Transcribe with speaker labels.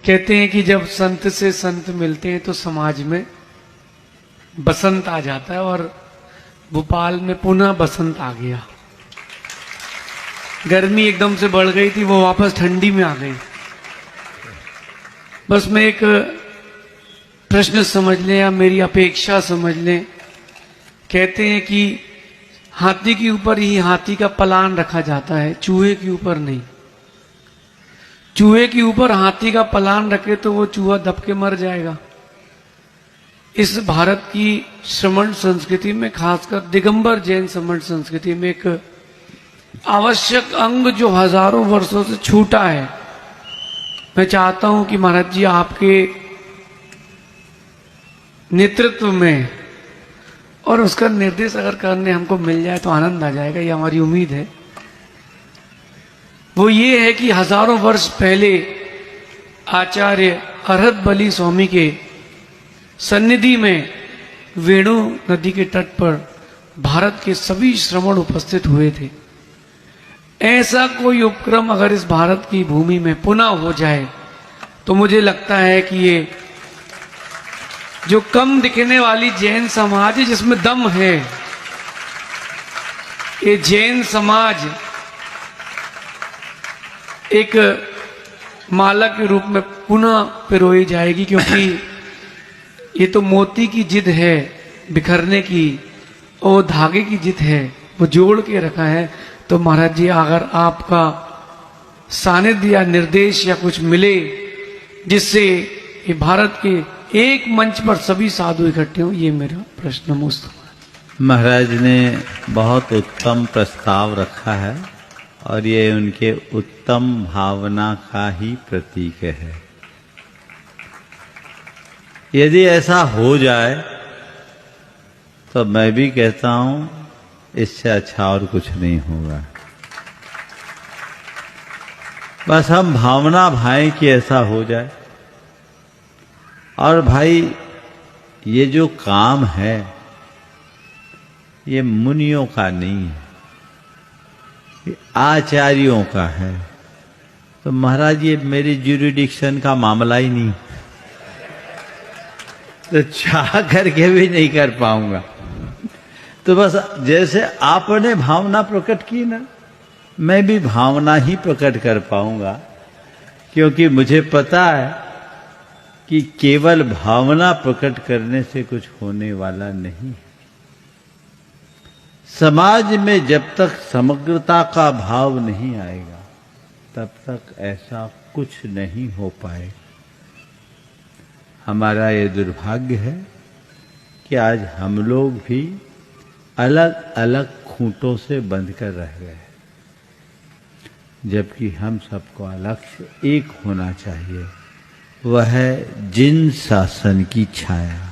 Speaker 1: कहते हैं कि जब संत से संत मिलते हैं तो समाज में बसंत आ जाता है, और भोपाल में पुनः बसंत आ गया। गर्मी एकदम से बढ़ गई थी, वो वापस ठंडी में आ गई। बस मैं एक प्रश्न समझ लें या मेरी अपेक्षा समझ लें। कहते हैं कि हाथी के ऊपर ही हाथी का पलान रखा जाता है, चूहे के ऊपर नहीं। चूहे के ऊपर हाथी का पलान रखे तो वो चूहा दब के मर जाएगा। इस भारत की श्रमण संस्कृति में, खासकर दिगंबर जैन श्रमण संस्कृति में, एक आवश्यक अंग जो हजारों वर्षों से छूटा है। मैं चाहता हूं कि महाराज जी आपके नेतृत्व में और उसका निर्देश अगर करने हमको मिल जाए तो आनंद आ जाएगा, ये हमारी उम्मीद है। वो ये है कि हजारों वर्ष पहले आचार्य अरहत बलि स्वामी के सन्निधि में वेणु नदी के तट पर भारत के सभी श्रमण उपस्थित हुए थे। ऐसा कोई उपक्रम अगर इस भारत की भूमि में पुनः हो जाए तो मुझे लगता है कि ये जो कम दिखने वाली जैन समाज है, जिसमें दम है, ये जैन समाज एक माला के रूप में पुनः पिरोई जाएगी। क्योंकि ये तो मोती की जिद है बिखरने की, और धागे की जिद है, वो जोड़ के रखा है। तो महाराज जी अगर आपका सानिध्य या निर्देश या कुछ मिले जिससे ये भारत के एक मंच पर सभी साधु इकट्ठे हों, ये मेरा प्रश्न मुस्त।
Speaker 2: महाराज ने बहुत उत्तम प्रस्ताव रखा है और ये उनके उत्तम भावना का ही प्रतीक है। यदि ऐसा हो जाए तो मैं भी कहता हूं इससे अच्छा और कुछ नहीं होगा। बस हम भावना भाएं कि ऐसा हो जाए। और भाई ये जो काम है ये मुनियों का नहीं है, ये आचार्यों का है। तो महाराज ये मेरी ज्यूरिडिक्शन का मामला ही नहीं, तो चाह करके भी नहीं कर पाऊंगा। तो बस जैसे आपने भावना प्रकट की ना, मैं भी भावना ही प्रकट कर पाऊंगा। क्योंकि मुझे पता है कि केवल भावना प्रकट करने से कुछ होने वाला नहीं। समाज में जब तक समग्रता का भाव नहीं आएगा तब तक ऐसा कुछ नहीं हो पाएगा। हमारा ये दुर्भाग्य है कि आज हम लोग भी अलग अलग खूंटों से बंध कर रह गए, जबकि हम सबको लक्ष्य एक होना चाहिए, वह है जिन शासन की छाया।